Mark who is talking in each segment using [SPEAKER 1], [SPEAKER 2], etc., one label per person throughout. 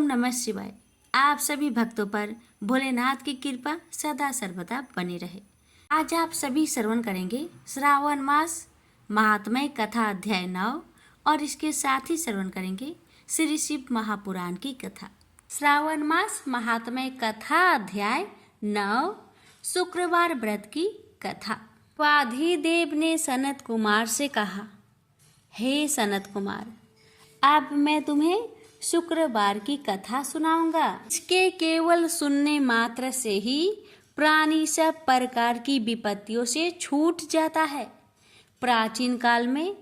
[SPEAKER 1] नमः शिवाय। आप सभी भक्तों पर भोलेनाथ की कृपा सदा सर्वदा बनी रहे। आज आप सभी श्रवण करेंगे श्रावण मास महात्म्य कथा अध्याय 9 और इसके साथ ही श्रवण करेंगे श्री शिव महापुराण की कथा। श्रावण मास महात्म्य कथा अध्याय 9 शुक्रवार व्रत की कथा। वाधिदेव ने सनत कुमार से कहा, हे सनत कुमार, अब मैं तुम्हें शुक्रवार की कथा सुनाऊंगा। इसके केवल सुनने मात्र से ही प्राणी सब प्रकार की विपत्तियों से छूट जाता है। प्राचीन काल में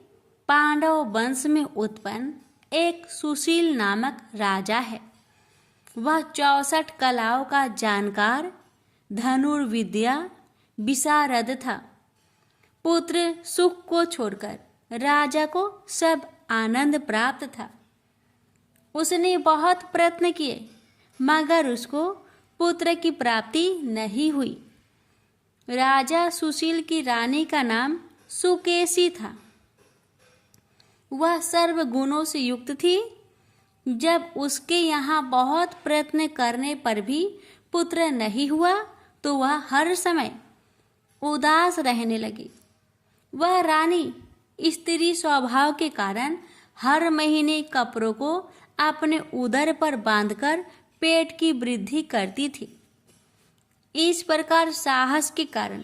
[SPEAKER 1] पांडव वंश में उत्पन्न एक सुशील नामक राजा है। वह 64 कलाओं का जानकार, धनुर्विद्या विशारद था। पुत्र सुख को छोड़कर राजा को सब आनंद प्राप्त था। उसने बहुत प्रयत्न किए मगर उसको पुत्र की प्राप्ति नहीं हुई। राजा सुशील की रानी का नाम सुकेशी था। वह सर्व गुणों से युक्त थी। जब उसके यहाँ बहुत प्रयत्न करने पर भी पुत्र नहीं हुआ तो वह हर समय उदास रहने लगी। वह रानी स्त्री स्वभाव के कारण हर महीने कपड़ों को अपने उदर पर बांधकर पेट की वृद्धि करती थी। इस प्रकार साहस के कारण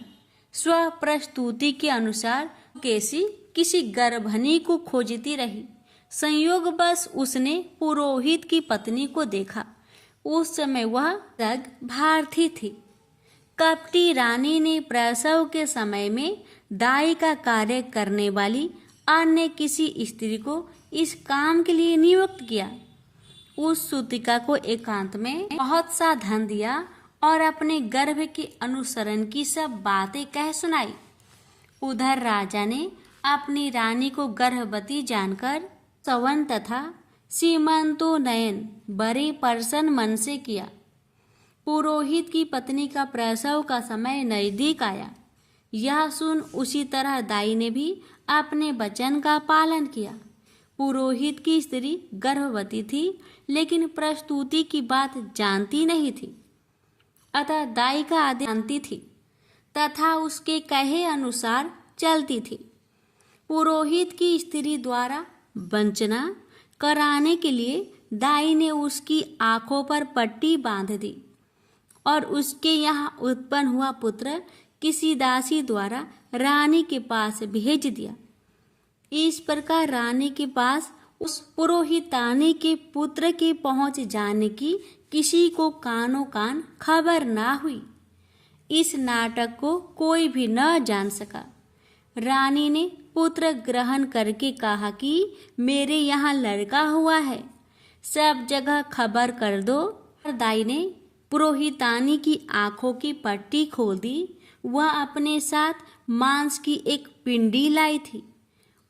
[SPEAKER 1] स्व प्रस्तुति के अनुसार केसी किसी गर्भणी को खोजती रही। संयोगवश उसने पुरोहित की पत्नी को देखा। उस समय वह रग भारती थी। कपटी रानी ने प्रसव के समय में दाई का कार्य करने वाली अन्य किसी स्त्री को इस काम के लिए नियुक्त किया। उस सूतिका को एकांत में बहुत सा धन दिया और अपने गर्भ के अनुसरण की सब बातें कह सुनाई। उधर राजा ने अपनी रानी को गर्भवती जानकर सवन तथा सीमंतोन्नयन बड़े प्रसन्न मन से किया। पुरोहित की पत्नी का प्रसव का समय नजदीक आया। यह सुन उसी तरह दाई ने भी अपने वचन का पालन किया। पुरोहित की स्त्री गर्भवती थी लेकिन प्रस्तुति की बात जानती नहीं थी। अतः दाई का आदेश मानती थी तथा उसके कहे अनुसार चलती थी। पुरोहित की स्त्री द्वारा वंचना कराने के लिए दाई ने उसकी आंखों पर पट्टी बांध दी और उसके यहाँ उत्पन्न हुआ पुत्र किसी दासी द्वारा रानी के पास भेज दिया। इस प्रकार रानी के पास उस पुरोहितानी के पुत्र के पहुंच जाने की किसी को कानो कान खबर ना हुई। इस नाटक को कोई भी न जान सका। रानी ने पुत्र ग्रहण करके कहा कि मेरे यहाँ लड़का हुआ है, सब जगह खबर कर दो। दाई ने पुरोहितानी की आंखों की पट्टी खोल दी। वह अपने साथ मांस की एक पिंडी लाई थी।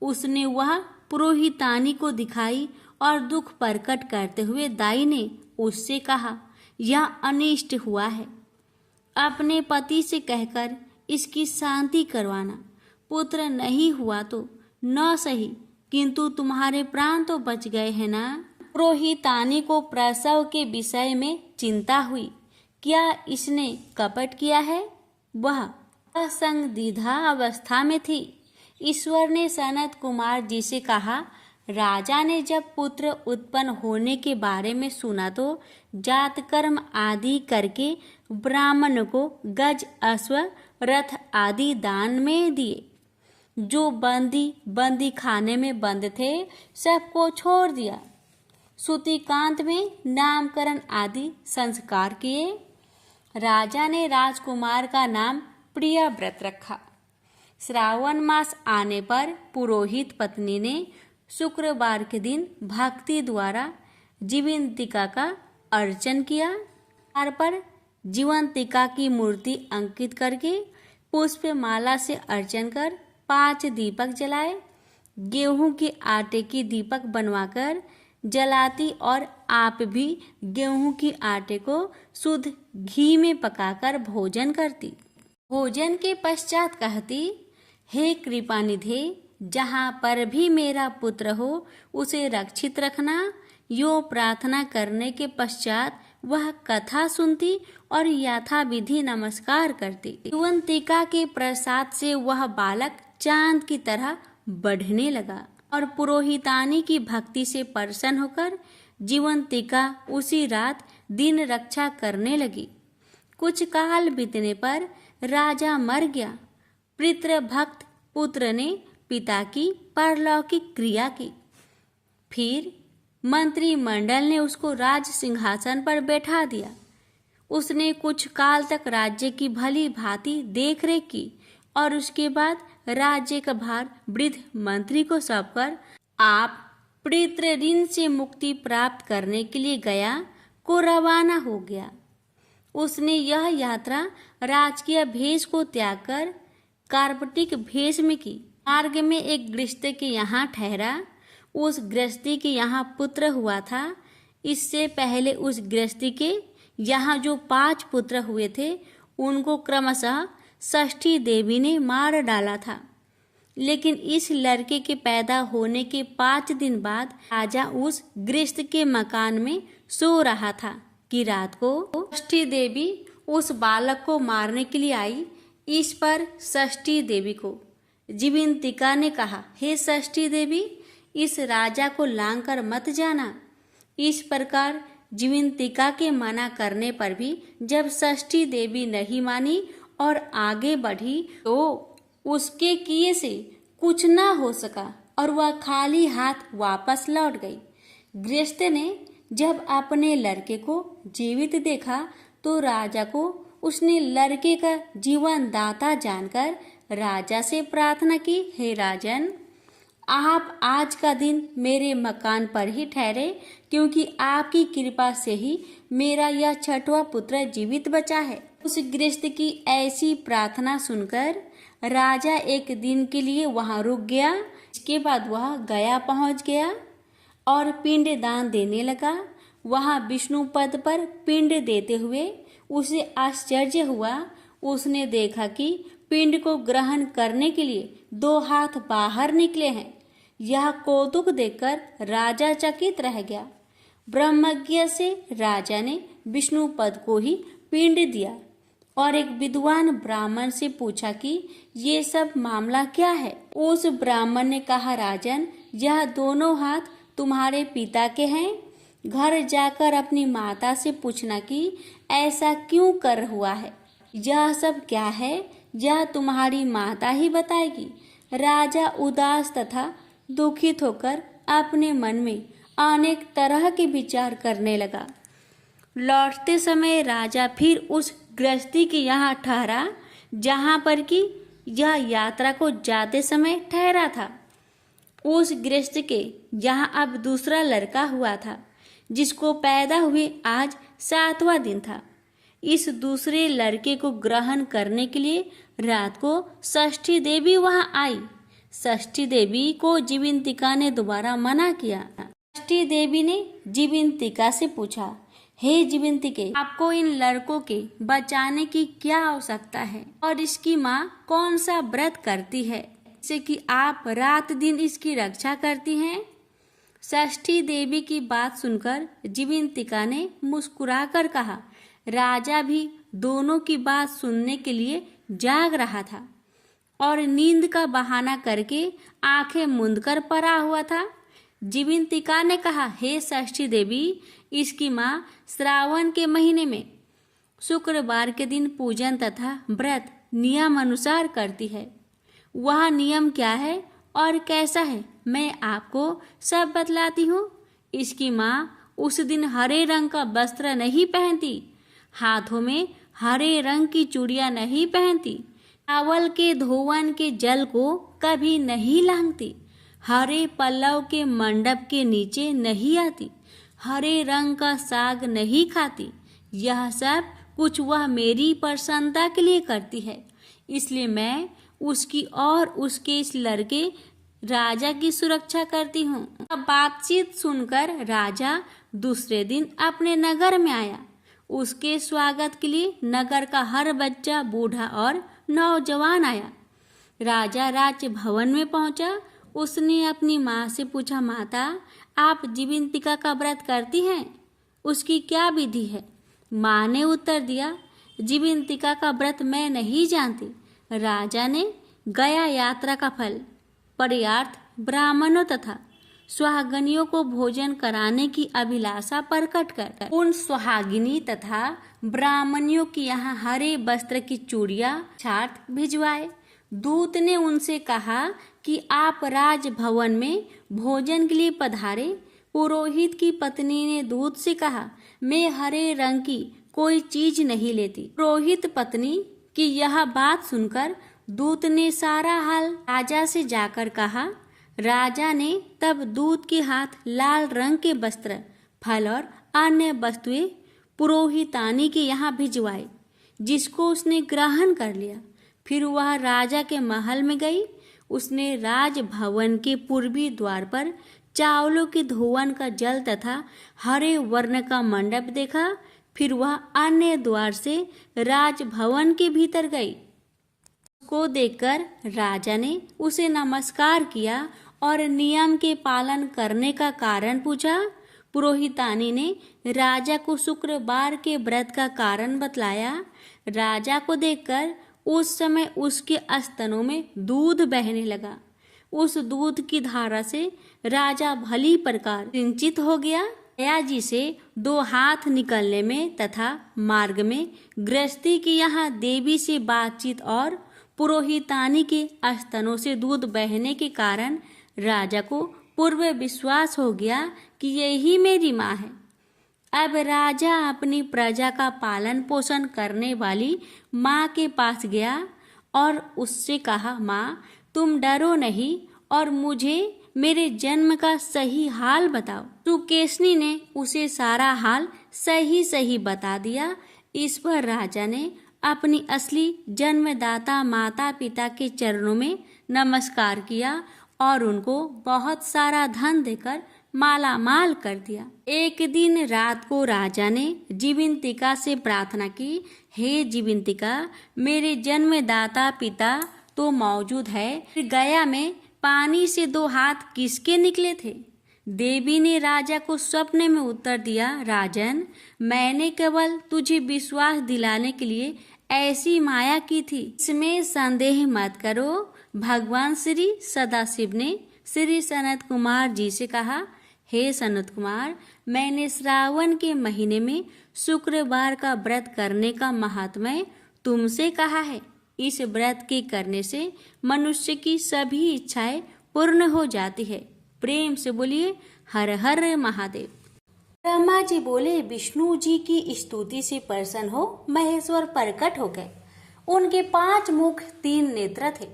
[SPEAKER 1] उसने वह पुरोहितानी को दिखाई और दुख प्रकट करते हुए दाई ने उससे कहा, यह अनिष्ट हुआ है। अपने पति से कहकर इसकी शांति करवाना। पुत्र नहीं हुआ तो न सही किंतु तुम्हारे प्राण तो बच गए हैं ना। पुरोहितानी को प्रसव के विषय में चिंता हुई। क्या इसने कपट किया है? वह असंदिग्धा अवस्था में थी। ईश्वर ने सनत कुमार जी से कहा, राजा ने जब पुत्र उत्पन्न होने के बारे में सुना तो जात कर्म आदि करके ब्राह्मण को गज, अश्व, रथ आदि दान में दिए। जो बंदी खाने में बंद थे सबको छोड़ दिया। सूतिकांत में नामकरण आदि संस्कार किए। राजा ने राजकुमार का नाम प्रियव्रत रखा। श्रावण मास आने पर पुरोहित पत्नी ने शुक्रवार के दिन भक्ति द्वारा जीवंतिका का अर्चन किया। द्वार पर जीवंतिका की मूर्ति अंकित करके पुष्प माला से अर्चन कर 5 दीपक जलाए। गेहूं के आटे की दीपक बनवाकर जलाती और आप भी गेहूं के आटे को शुद्ध घी में पकाकर भोजन करती। भोजन के पश्चात कहती, हे कृपानिधे, जहाँ पर भी मेरा पुत्र हो उसे रक्षित रखना। यो प्रार्थना करने के पश्चात वह कथा सुनती और यथाविधि नमस्कार करती। जीवंतिका के प्रसाद से वह बालक चांद की तरह बढ़ने लगा और पुरोहितानी की भक्ति से प्रसन्न होकर जीवंतिका उसी रात दिन रक्षा करने लगी। कुछ काल बीतने पर राजा मर गया। पितृभक्त पुत्र ने पिता की परलौकिक क्रिया की। फिर मंत्रिमंडल ने उसको राज सिंहासन पर बैठा दिया। उसने कुछ काल तक राज्य की भली भांति देखरेख की और उसके बाद राज्य का भार वृद्ध मंत्री को सौंपकर आप पितृ ऋण से मुक्ति प्राप्त करने के लिए गया को रवाना हो गया। उसने यह यात्रा राजकीय भेष को त्याग कर कार्पटिक भेष में की। मार्ग में एक गृहस्थ के यहाँ ठहरा। उस गृहस्थी के यहाँ पुत्र हुआ था। इससे पहले उस गृहस्थी के यहाँ जो 5 पुत्र हुए थे उनको क्रमशः षष्ठी देवी ने मार डाला था। लेकिन इस लड़के के पैदा होने के 5 दिन बाद राजा उस गृहस्थ के मकान में सो रहा था कि रात को षष्ठी देवी उस बालक को मारने के लिए आई। इस पर षष्ठी देवी को जीवंतिका ने कहा, हे षष्ठी देवी, इस राजा को लांघकर मत जाना। इस प्रकार जीवंतिका के मना करने पर भी जब षष्ठी देवी नहीं मानी और आगे बढ़ी तो उसके किए से कुछ न हो सका और वह खाली हाथ वापस लौट गई। गृहस्थ ने जब अपने लड़के को जीवित देखा तो राजा को उसने लड़के का जीवन दाता जानकर राजा से प्रार्थना की, हे राजन, आप आज का दिन मेरे मकान पर ही ठहरे, क्योंकि आपकी कृपा से ही मेरा यह 6वां पुत्र जीवित बचा है। उस गृहस्थ की ऐसी प्रार्थना सुनकर राजा एक दिन के लिए वहां रुक गया। इसके बाद वह गया पहुंच गया और पिंड दान देने लगा। वहां विष्णु पद पर पिंड देते हुए उसे आश्चर्य हुआ। उसने देखा कि पिंड को ग्रहण करने के लिए 2 हाथ बाहर निकले हैं। यह कौतुक देखकर राजा चकित रह गया। ब्रह्मज्ञ से राजा ने विष्णु पद को ही पिंड दिया और एक विद्वान ब्राह्मण से पूछा कि ये सब मामला क्या है। उस ब्राह्मण ने कहा, राजन, यह दोनों हाथ तुम्हारे पिता के हैं। घर जाकर अपनी माता से पूछना कि ऐसा क्यों कर हुआ है। यह सब क्या है, यह तुम्हारी माता ही बताएगी। राजा उदास तथा दुखित होकर अपने मन में अनेक तरह के विचार करने लगा। लौटते समय राजा फिर उस गृहस्थी के यहाँ ठहरा जहाँ पर कि यह यात्रा को जाते समय ठहरा था। उस गृहस्थ के यहाँ अब दूसरा लड़का हुआ था, जिसको पैदा हुए आज 7वां दिन था। इस दूसरे लड़के को ग्रहण करने के लिए रात को षष्ठी देवी वहां आई। षष्ठी देवी को जीवंतिका ने दोबारा मना किया। षष्ठी देवी ने जीवंतिका से पूछा, हे जीवंतिके, आपको इन लड़कों के बचाने की क्या आवश्यकता है और इसकी माँ कौन सा व्रत करती है जिससे कि आप रात दिन इसकी रक्षा करती हैं। षष्ठी देवी की बात सुनकर जीवंतिका ने मुस्कुराकर कहा, राजा भी दोनों की बात सुनने के लिए जाग रहा था और नींद का बहाना करके आंखें मूंदकर पड़ा हुआ था। जीवंतिका ने कहा, हे षष्ठी देवी, इसकी माँ श्रावण के महीने में शुक्रवार के दिन पूजन तथा व्रत नियम अनुसार करती है। वह नियम क्या है और कैसा है मैं आपको सब बतलाती हूँ। इसकी माँ उस दिन हरे रंग का वस्त्र नहीं पहनती, हाथों में हरे रंग की चूड़ियाँ नहीं पहनती, चावल के धोवन के जल को कभी नहीं लांघती, हरे पल्लव के मंडप के नीचे नहीं आती, हरे रंग का साग नहीं खाती। यह सब कुछ वह मेरी प्रसन्नता के लिए करती है, इसलिए मैं उसकी और उसके इस लड़के राजा की सुरक्षा करती हूँ। बातचीत सुनकर राजा दूसरे दिन अपने नगर में आया। उसके स्वागत के लिए नगर का हर बच्चा, बूढ़ा और नौजवान आया। राजा राज भवन में पहुंचा। उसने अपनी माँ से पूछा, माता, आप जीवंतिका का व्रत करती हैं? उसकी क्या विधि है? माँ ने उत्तर दिया, जीवंतिका का व्रत मैं नहीं जानती। राजा ने गया यात्रा का फल, पर्यार्थ ब्राह्मणों तथा सुहागिनियों को भोजन कराने की अभिलाषा प्रकट कर उन सुहागिनी तथा ब्राह्मणियों की यहाँ हरे वस्त्र की चूड़ियां छाट भिजवाए। दूत ने उनसे कहा कि आप राजभवन में भोजन के लिए पधारे। पुरोहित की पत्नी ने दूत से कहा, मैं हरे रंग की कोई चीज नहीं लेती। पुरोहित पत्नी की यह बात सुनकर दूत ने सारा हाल राजा से जाकर कहा। राजा ने तब दूत के हाथ लाल रंग के वस्त्र, फल और अन्य वस्तुएं पुरोहितानी के यहाँ भिजवाई, जिसको उसने ग्रहण कर लिया। फिर वह राजा के महल में गई। उसने राजभवन के पूर्वी द्वार पर चावलों के धोवन का जल तथा हरे वर्ण का मंडप देखा। फिर वह अन्य द्वार से राजभवन के भीतर गई। को देखकर राजा ने उसे नमस्कार किया और नियम के पालन करने का कारण पूछा। पुरोहितानी ने राजा को शुक्रवार के व्रत का कारण बतलाया। राजा को देखकर उस समय उसके स्तनों में दूध बहने लगा। उस दूध की धारा से राजा भली प्रकार सिंचित हो गया। दया जी से 2 हाथ निकलने में तथा मार्ग में गृहस्थी की यहाँ देवी से बातचीत और पुरोहितानी के स्तनों से दूध बहने के कारण राजा को पूर्व विश्वास हो गया कि यही मेरी माँ है। अब राजा अपनी प्रजा का पालन पोषण करने वाली माँ के पास गया और उससे कहा, माँ तुम डरो नहीं और मुझे मेरे जन्म का सही हाल बताओ। सुकेशनी ने उसे सारा हाल सही सही बता दिया। इस पर राजा ने अपनी असली जन्मदाता माता पिता के चरणों में नमस्कार किया और उनको बहुत सारा धन देकर माला माल कर दिया। एक दिन रात को राजा ने जीवंतिका से प्रार्थना की, हे जीवंतिका, मेरे जन्मदाता पिता तो मौजूद है, फिर गया में पानी से 2 हाथ किसके निकले थे? देवी ने राजा को स्वप्न में उत्तर दिया, राजन, मैंने केवल तुझे विश्वास दिलाने के लिए ऐसी माया की थी, इसमें संदेह मत करो। भगवान श्री सदाशिव ने श्री सनत कुमार जी से कहा, हे सनत कुमार, मैंने श्रावण के महीने में शुक्रवार का व्रत करने का महात्म्य तुमसे कहा है। इस व्रत के करने से मनुष्य की सभी इच्छाएं पूर्ण हो जाती है। प्रेम से बोलिए हर हर महादेव। ब्रह्मा जी बोले, विष्णु जी की स्तुति से प्रसन्न हो महेश्वर प्रकट हो गए। उनके 5 मुख 3 नेत्र थे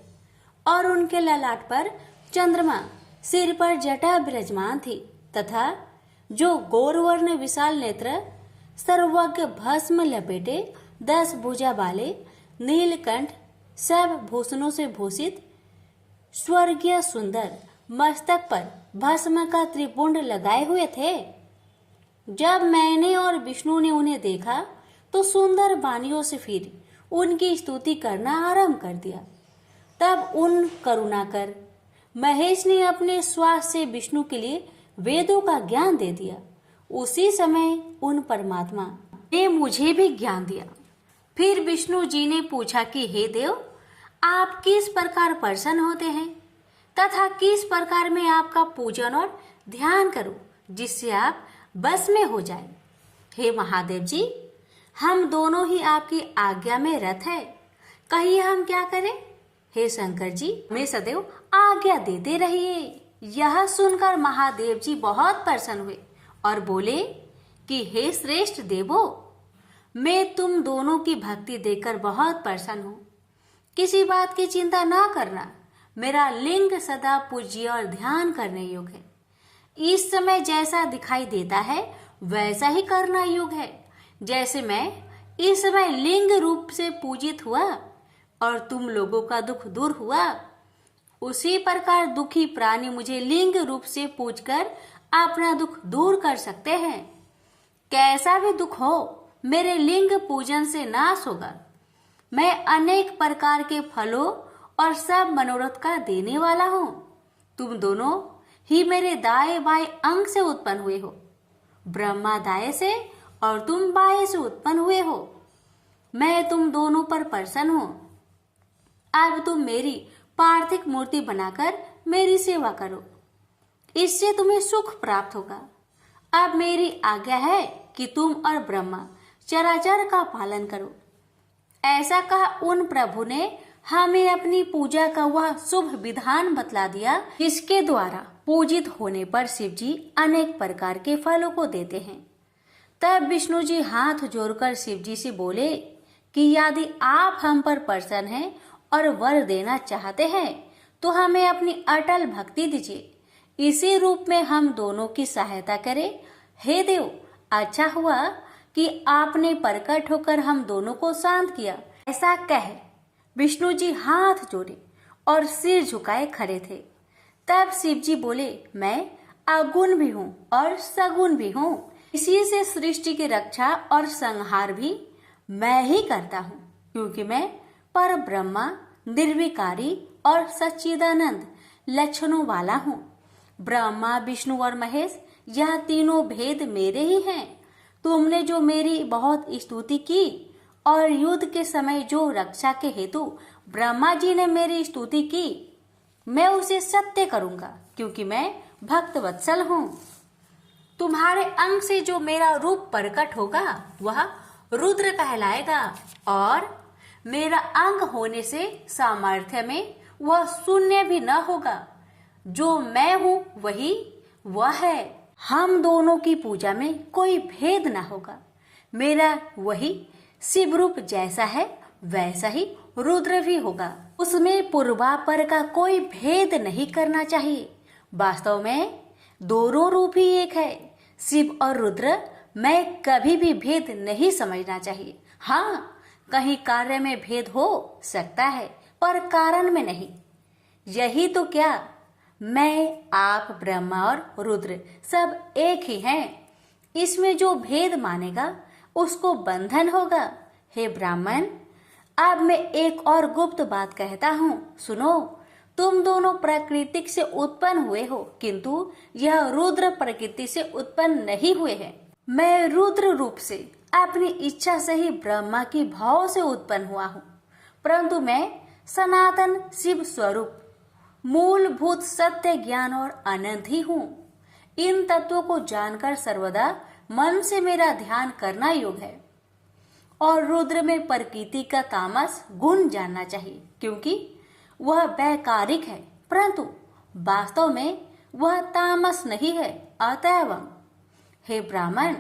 [SPEAKER 1] और उनके ललाट पर चंद्रमा, सिर पर जटा विराजमान थी तथा जो गौरवर्ण विशाल नेत्र, सर्वज्ञ भस्म लपेटे 10 भुजा वाले, नीलकंठ, सब भूषणों से भूषित, स्वर्गीय सुंदर, मस्तक पर भस्म का त्रिपुंड लगाए हुए थे। जब मैंने और विष्णु ने उन्हें देखा तो सुंदर वाणियों से फिर उनकी स्तुति करना आरंभ कर दिया। तब उन करुणाकर महेश ने अपने श्वास से विष्णु के लिए वेदों का ज्ञान दे दिया। उसी समय उन परमात्मा ने मुझे भी ज्ञान दिया। फिर विष्णु जी ने पूछा कि हे देव, आप किस प्रकार प्रसन्न होते हैं तथा किस प्रकार में आपका पूजन और ध्यान करूं जिससे आप बस में हो जाए। हे महादेव जी, हम दोनों ही आपकी आज्ञा में रत है, कहिए हम क्या करें। हे शंकर जी, मैं सदैव आज्ञा देते रहिए। यह सुनकर महादेव जी बहुत प्रसन्न हुए और बोले कि हे श्रेष्ठ देवो, मैं तुम दोनों की भक्ति देखकर बहुत प्रसन्न हूँ। किसी बात की चिंता ना करना, मेरा लिंग सदा पूज्य और ध्यान करने योग्य है। इस समय जैसा दिखाई देता है वैसा ही करना योग्य है। जैसे मैं इस समय लिंग रूप से पूजित हुआ और तुम लोगों का दुख दूर हुआ, उसी प्रकार दुखी प्राणी मुझे लिंग रूप से पूजकर अपना दुख दूर कर सकते हैं। कैसा भी दुख हो, मेरे लिंग पूजन से नाश होगा। मैं अनेक प्रकार के फलों और सब मनोरथ का देने वाला हूँ। तुम दोनों ही मेरे दाएं बाएं अंग से उत्पन्न हुए हो। ब्रह्मा दाएं से और तुम बाएं से उत्पन्न हुए हो। मैं तुम दोनों पर प्रसन्न हूं। अब तुम मेरी पार्थिव मूर्ति बनाकर मेरी सेवा करो, इससे तुम्हें सुख प्राप्त होगा। अब मेरी आज्ञा है कि तुम और ब्रह्मा चराचर का पालन करो। ऐसा कहा उन प्रभु ने हमें अपनी पूजा का वह शुभ विधान बतला दिया, जिसके द्वारा पूजित होने पर शिव जी अनेक प्रकार के फलों को देते हैं। तब विष्णु जी हाथ जोड़कर शिव जी से बोले कि यदि आप हम पर प्रसन्न हैं और वर देना चाहते हैं तो हमें अपनी अटल भक्ति दीजिए। इसी रूप में हम दोनों की सहायता करें। हे देव, अच्छा हुआ कि आपने प्रकट होकर हम दोनों को शांत किया। ऐसा कह विष्णु जी हाथ जोड़े और सिर झुकाए खड़े थे। तब शिव जी बोले, मैं अगुण भी हूँ और सगुण भी हूँ। इसी से सृष्टि की रक्षा और संहार भी मैं ही करता हूँ, क्योंकि मैं पर ब्रह्मा, निर्विकारी और सच्चिदानंद लक्षणों वाला हूँ। ब्रह्मा, विष्णु और महेश यह तीनों भेद मेरे ही हैं। तुमने जो मेरी बहुत स्तुति की और युद्ध के समय जो रक्षा के हेतु ब्रह्मा जी ने मेरी स्तुति की, मैं उसे सत्य करूंगा, क्योंकि मैं भक्त वत्सल हूँ। तुम्हारे अंग से जो मेरा रूप प्रकट होगा वह रुद्र कहलाएगा, और मेरा अंग होने से सामर्थ्य में वह शून्य भी न होगा। जो मैं हूँ वही वह है। हम दोनों की पूजा में कोई भेद न होगा। मेरा वही शिव रूप जैसा है वैसा ही रुद्र भी होगा। उसमें पूर्वापर का कोई भेद नहीं करना चाहिए। वास्तव में दोनों रूप ही एक है। शिव और रुद्र में कभी भी भेद नहीं समझना चाहिए। हाँ, कहीं कार्य में भेद हो सकता है पर कारण में नहीं। यही तो क्या, मैं, आप, ब्रह्मा और रुद्र सब एक ही हैं। इसमें जो भेद मानेगा उसको बंधन होगा। हे ब्राह्मण, अब मैं एक और गुप्त बात कहता हूँ, सुनो। तुम दोनों प्राकृतिक से उत्पन्न हुए हो, किंतु यह रुद्र प्रकृति से उत्पन्न नहीं हुए हैं। मैं रुद्र रूप से अपनी इच्छा से ही ब्रह्मा की भाव से उत्पन्न हुआ हूँ, परंतु मैं सनातन शिव स्वरूप, मूलभूत सत्य, ज्ञान और अनंत ही हूँ। इन तत्वों को जानकर सर्वदा मन से मेरा ध्यान करना योग है। और रुद्र में प्रकृति का तामस गुण जानना चाहिए, क्योंकि वह वैकारिक है, परंतु वास्तव में वह तामस नहीं है। अतएव हे ब्राह्मण,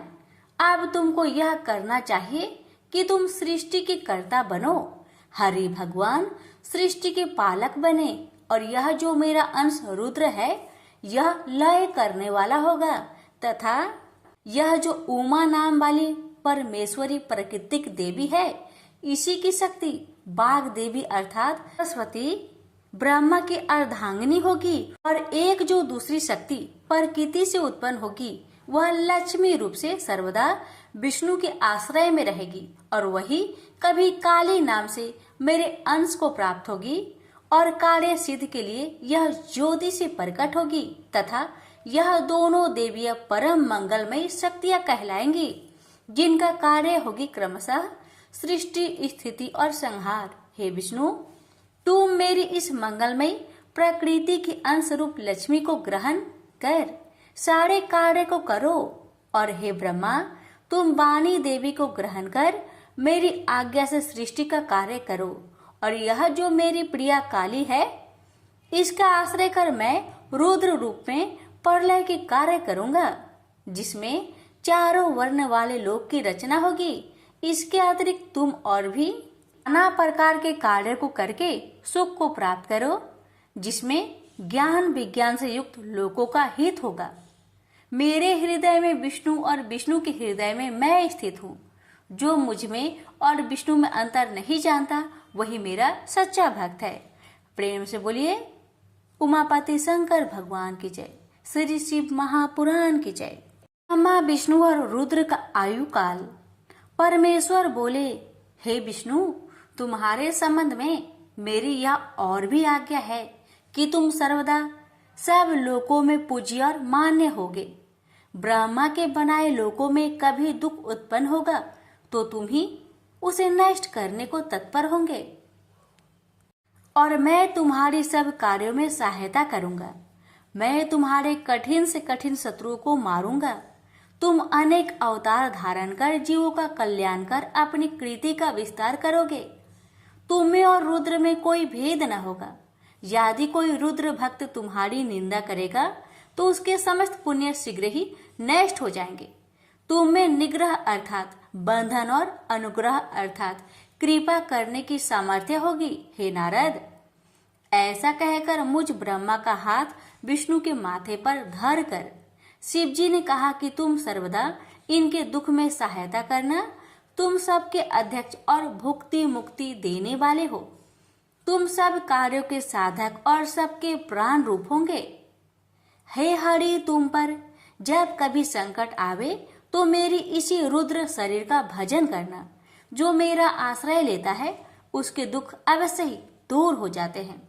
[SPEAKER 1] अब तुमको यह करना चाहिए कि तुम सृष्टि के कर्ता बनो, हरि भगवान सृष्टि के पालक बने, और यह जो मेरा अंश रुद्र है यह लय करने वाला होगा, तथा यह जो उमा नाम वाली परमेश्वरी प्राकृतिक देवी है, इसी की शक्ति बाघ देवी अर्थात सरस्वती ब्रह्मा की अर्धांगिनी होगी। और एक जो दूसरी शक्ति प्रकृति से उत्पन्न होगी वह लक्ष्मी रूप से सर्वदा विष्णु के आश्रय में रहेगी, और वही कभी काली नाम से मेरे अंश को प्राप्त होगी, और कार्य सिद्ध के लिए यह ज्योति से प्रकट होगी, तथा यह दोनों देवियां परम मंगलमयी शक्तियां कहलाएंगी, जिनका कार्य होगी क्रमशः सृष्टि, स्थिति और संहार। हे विष्णु, तुम मेरी इस मंगलमयी प्रकृति की अंश रूप लक्ष्मी को ग्रहण कर सारे कार्य को करो, और हे ब्रह्मा, तुम वाणी देवी को ग्रहण कर मेरी आज्ञा से सृष्टि का कार्य करो, और यह जो मेरी प्रिया काली है इसका आश्रय कर मैं रुद्र रूप में प्रलय के कार्य करूंगा, जिसमें चारों वर्ण वाले लोक की रचना होगी। इसके अतिरिक्त तुम और भी नाना प्रकार के कार्य को करके सुख को प्राप्त करो, जिसमें ज्ञान विज्ञान से युक्त लोकों का हित होगा। मेरे हृदय में विष्णु और विष्णु के हृदय में मैं स्थित हूँ। जो मुझ में और विष्णु में अंतर नहीं जानता वही मेरा सच्चा भक्त है। प्रेम से बोलिए उमापति शंकर भगवान की जय, श्री शिव महापुराण की जय। ब्रह्मा, विष्णु और रुद्र का आयु काल। परमेश्वर बोले, हे विष्णु, तुम्हारे संबंध में मेरी यह और भी आज्ञा है कि तुम सर्वदा सब लोकों में पूज्य और मान्य होगे। ब्रह्मा के बनाए लोकों में कभी दुख उत्पन्न होगा तो तुम ही उसे नष्ट करने को तत्पर होंगे, और मैं तुम्हारी सब कार्यों में सहायता करूंगा। मैं तुम्हारे कठिन से कठिन शत्रुओं को मारूंगा। तुम अनेक अवतार धारण कर जीवों का कल्याण कर अपनी कृति का विस्तार करोगे। तुम में और रुद्र में कोई भेद न होगा। यदि कोई रुद्र भक्त तुम्हारी निंदा करेगा तो उसके समस्त पुण्य शीघ्र ही नष्ट हो जाएंगे। तुम में निग्रह अर्थात बंधन और अनुग्रह अर्थात कृपा करने की सामर्थ्य होगी, हे नारद। ऐसा कहकर मुझ ब्रह्मा का हाथ विष्णु के माथे पर धर कर शिव जी ने कहा कि तुम सर्वदा इनके दुख में सहायता करना। तुम सबके अध्यक्ष और भुक्ति मुक्ति देने वाले हो। तुम सब कार्यों के साधक और सबके प्राण रूप होंगे। हे हरि, तुम पर जब कभी संकट आवे तो मेरी इसी रुद्र शरीर का भजन करना। जो मेरा आश्रय लेता है उसके दुख अवश्य ही दूर हो जाते हैं।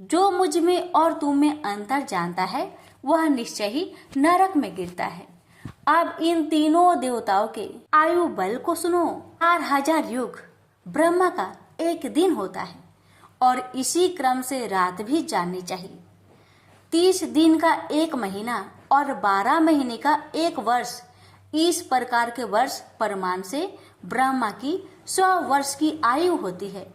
[SPEAKER 1] जो मुझ में और तुम में अंतर जानता है वह निश्चय ही नरक में गिरता है। अब इन तीनों देवताओं के आयु बल को सुनो। 4000 युग ब्रह्मा का एक दिन होता है और इसी क्रम से रात भी जाननी चाहिए। 30 दिन का एक महीना और 12 महीने का एक वर्ष, इस प्रकार के वर्ष प्रमाण से ब्रह्मा की 100 वर्ष की आयु होती है।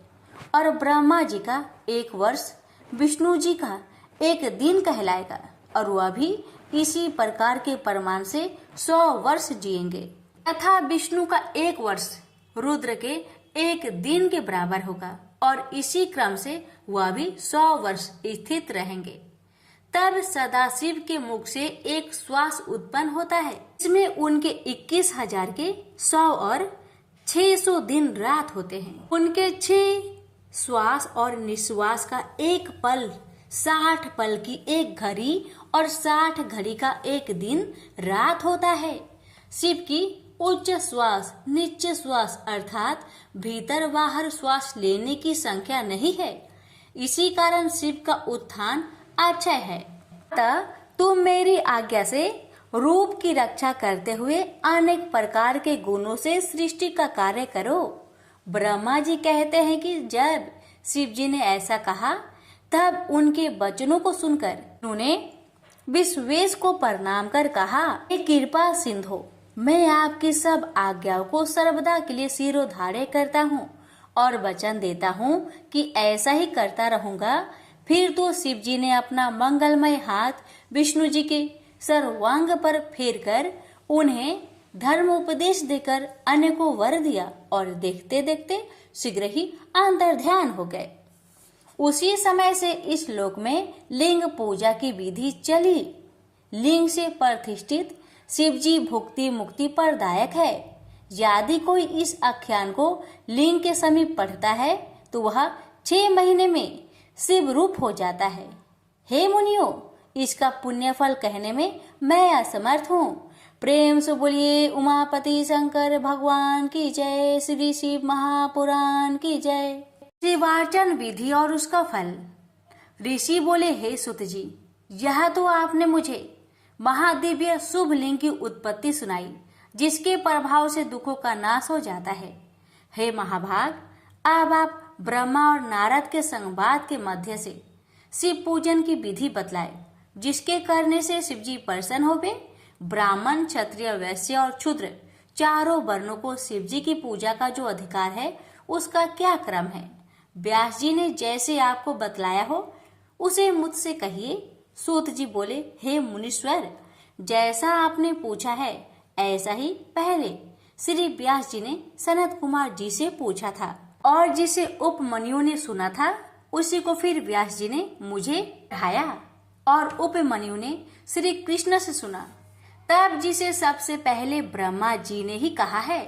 [SPEAKER 1] और ब्रह्मा जी का एक वर्ष विष्णु जी का एक दिन कहलाएगा और वह भी इसी प्रकार के प्रमाण से 100 वर्ष जिएंगे तथा विष्णु का एक वर्ष रुद्र के एक दिन के बराबर होगा और इसी क्रम से वह भी 100 वर्ष स्थित रहेंगे। तब सदाशिव के मुख से एक श्वास उत्पन्न होता है। इसमें उनके 21,000 के 100 और 600 दिन रात होते हैं। उनके 6 श्वास और निश्वास का एक पल 60 पल की एक घड़ी और 60 घड़ी का एक दिन रात होता है। शिव की उच्च श्वास निच्च श्वास अर्थात भीतर बाहर श्वास लेने की संख्या नहीं है। इसी कारण शिव का उत्थान अच्छा है। अतः तुम मेरी आज्ञा से रूप की रक्षा करते हुए अनेक प्रकार के गुणों से सृष्टि का कार्य करो। ब्रह्मा जी कहते हैं कि जब शिव जी ने ऐसा कहा तब उनके वचनों को सुनकर उन्होंने विश्वेश को प्रणाम कर कहा, हे कृपा सिंधु, मैं आपकी सब आज्ञाओं को सर्वदा के लिए सिरोधार्य करता हूँ और वचन देता हूँ कि ऐसा ही करता रहूंगा। फिर तो शिव जी ने अपना मंगलमय हाथ विष्णु जी के सर्वांग पर फेर कर उन्हें धर्म उपदेश देकर अनेकों वर दिया और देखते देखते शीघ्र ही अंतर्ध्यान हो गए। उसी समय से इस लोक में लिंग पूजा की विधि चली। लिंग से प्रतिष्ठित शिव जी भुक्ति मुक्ति प्रदायक है। यदि कोई इस आख्यान को लिंग के समीप पढ़ता है तो वह 6 महीने में शिव रूप हो जाता है। हे मुनियों, इसका पुण्य फल कहने में मैं असमर्थ हूँ। प्रेम से बोलिए उमापति शंकर भगवान की जय। श्री शिव महापुराण की जय। शिवार्चन विधि और उसका फल। ऋषि बोले, हे सुत जी, यह तो आपने मुझे महादिव्य शुभ लिंग की उत्पत्ति सुनाई जिसके प्रभाव से दुखों का नाश हो जाता है। हे महाभाग, अब आप ब्रह्मा और नारद के संवाद के मध्य से शिव पूजन की विधि बतलाए जिसके करने से शिव जी प्रसन्न होवे। ब्राह्मण, क्षत्रिय, वैश्य और क्षुद्र चारों वर्णों को शिव जी की पूजा का जो अधिकार है उसका क्या क्रम है, व्यास जी ने जैसे आपको बतलाया हो उसे मुझसे कहिए। सूत जी बोले, हे मुनीश्वर, जैसा आपने पूछा है ऐसा ही पहले श्री व्यास जी ने सनत कुमार जी से पूछा था और जिसे उपमन्यु ने सुना था उसी को फिर व्यास जी ने मुझे पढ़ाया और उपमन्यु ने श्री कृष्ण से सुना। तब जिसे सबसे पहले ब्रह्मा जी ने ही कहा है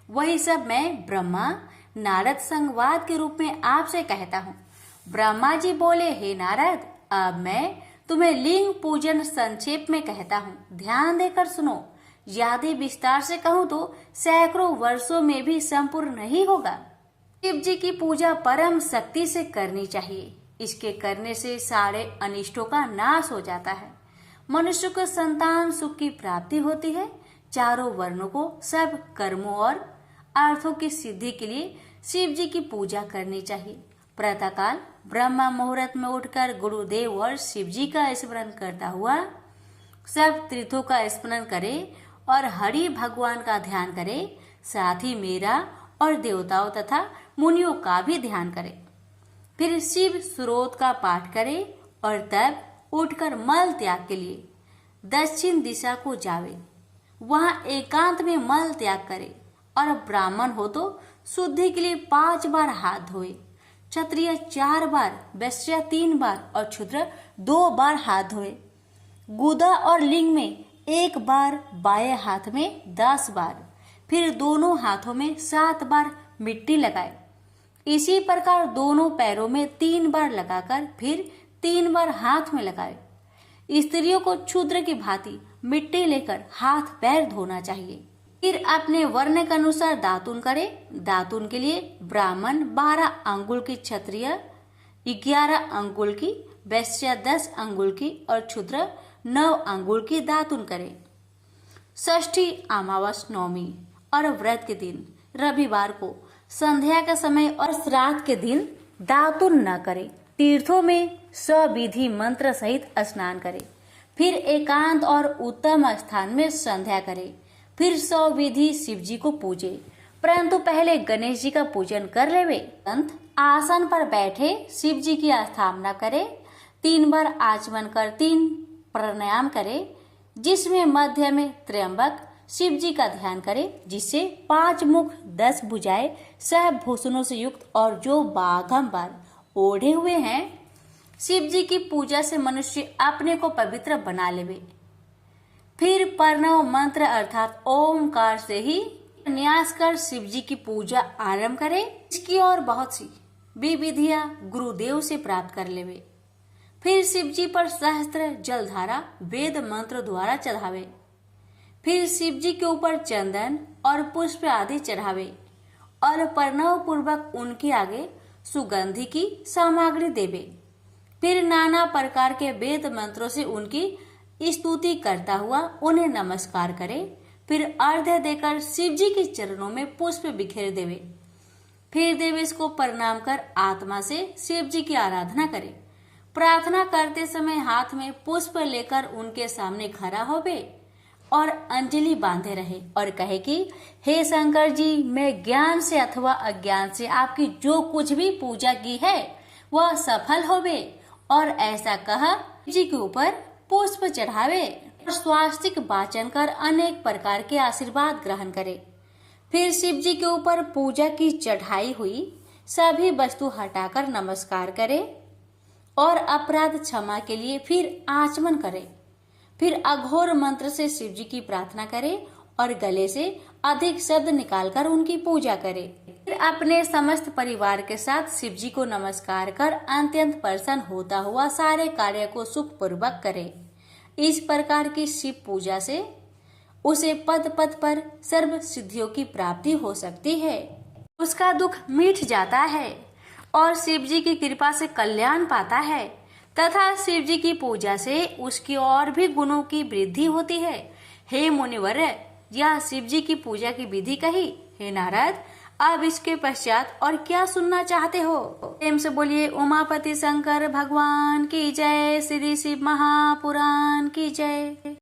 [SPEAKER 1] वही सब मैं ब्रह्मा नारद संवाद के रूप में आपसे कहता हूँ। ब्रह्मा जी बोले, हे नारद, अब मैं तुम्हें लिंग पूजन संक्षेप में कहता हूँ, ध्यान देकर सुनो। यदि विस्तार से कहूँ तो सैकड़ों वर्षों में भी संपूर्ण नहीं होगा। शिव जी की पूजा परम शक्ति से करनी चाहिए। इसके करने से सारे अनिष्टों का नाश हो जाता है। मनुष्य को संतान सुख की प्राप्ति होती है। चारों वर्णों को सब कर्मों और अर्थों की सिद्धि के लिए शिव जी की पूजा करनी चाहिए। प्रातःकाल ब्रह्म मुहूर्त में उठकर गुरुदेव और शिव जी का स्मरण करता हुआ सब तीर्थों का स्मरण करे और हरि भगवान का ध्यान करे। साथ ही मेरा और देवताओं तथा मुनियों का भी ध्यान करे। फिर शिव स्रोत का पाठ करे और तब उठकर मल त्याग के लिए दक्षिण दिशा को जावे। वहां एकांत में मल त्याग करे और ब्राह्मण हो तो शुद्धि के लिए 5 बार हाथ धोए, क्षत्रिय 4 बार, वैश्य 3 बार और शूद्र 2 बार हाथ धोए। गुदा और लिंग में 1 बार, बाएं हाथ में 10 बार, फिर दोनों हाथों में 7 बार मिट्टी लगाए। इसी प्रकार दोनों पैरों में 3 बार लगाकर फिर 3 बार हाथ में लगाए। स्त्रियों को क्षुद्र की भांति मिट्टी लेकर हाथ पैर धोना चाहिए। फिर अपने वर्ण के अनुसार दातुन करे। दातुन के लिए ब्राह्मण 12 अंगुल की, क्षत्रिय 11 अंगुल की, वैश्य 10 अंगुल की और क्षुद्र 9 अंगुल की दातुन करे। षष्ठी, अमावस, नवमी और व्रत के दिन रविवार को संध्या का समय और श्राद्ध के दिन दातुन न करे। तीर्थों में सविधि मंत्र सहित स्नान करे। फिर एकांत और उत्तम स्थान में संध्या करे। फिर सविधि शिव जी को पूजे, परंतु पहले गणेश जी का पूजन कर लेवे। अंत आसन पर बैठे शिव जी की स्थापना करे। 3 बार आचमन कर 3 प्राणायाम करे, जिसमें मध्य में त्र्यंबक शिव जी का ध्यान करे, जिससे 5 मुख 10 भुजाएं सब भूषणों से युक्त और जो बाघंबर ओढ़े हुए हैं। शिव जी की पूजा से मनुष्य अपने को पवित्र बना लेवे। फिर प्रणव मंत्र अर्थात ओमकार से ही न्यास कर शिव जी की पूजा आरंभ करे। इसकी और बहुत सी विधियां गुरुदेव से प्राप्त कर लेवे। फिर शिव जी पर सहस्त्र जलधारा वेद मंत्र द्वारा चढ़ावे। फिर शिव जी के ऊपर चंदन और पुष्प आदि चढ़ावे और प्रणव पूर्वक उनके आगे सुगंधि की सामग्री देवे। फिर नाना प्रकार के वेद मंत्रों से उनकी स्तुति करता हुआ उन्हें नमस्कार करे। फिर अर्घ्य देकर शिव जी के चरणों में पुष्प बिखेर देवे। फिर देवेश को प्रणाम कर आत्मा से शिव जी की आराधना करे। प्रार्थना करते समय हाथ में पुष्प लेकर उनके सामने खड़ा होवे और अंजलि बांधे रहे और कहे कि हे शंकर जी, मैं ज्ञान से अथवा अज्ञान से आपकी जो कुछ भी पूजा की है वह सफल होवे। और ऐसा कहा जी के ऊपर पुष्प चढ़ावे और स्वास्तिक वाचन कर अनेक प्रकार के आशीर्वाद ग्रहण करे। फिर शिव जी के ऊपर पूजा की चढ़ाई हुई सभी वस्तु हटाकर नमस्कार करे और अपराध क्षमा के लिए फिर आचमन करे। फिर अघोर मंत्र से शिव जी की प्रार्थना करे और गले से अधिक शब्द निकालकर उनकी पूजा करे। फिर अपने समस्त परिवार के साथ शिव जी को नमस्कार कर अत्यंत प्रसन्न होता हुआ सारे कार्य को सुख पूर्वक करे। इस प्रकार की शिव पूजा से उसे पद पद पर सर्व सिद्धियों की प्राप्ति हो सकती है। उसका दुख मिट जाता है और शिव जी की कृपा से कल्याण पाता है तथा शिव जी की पूजा से उसकी और भी गुणों की वृद्धि होती है। हे मुनिवर, यह शिव जी की पूजा की विधि कही। हे नारद, अब इसके पश्चात और क्या सुनना चाहते हो? प्रेम से बोलिए उमापति शंकर भगवान की जय। श्री शिव महापुराण की जय।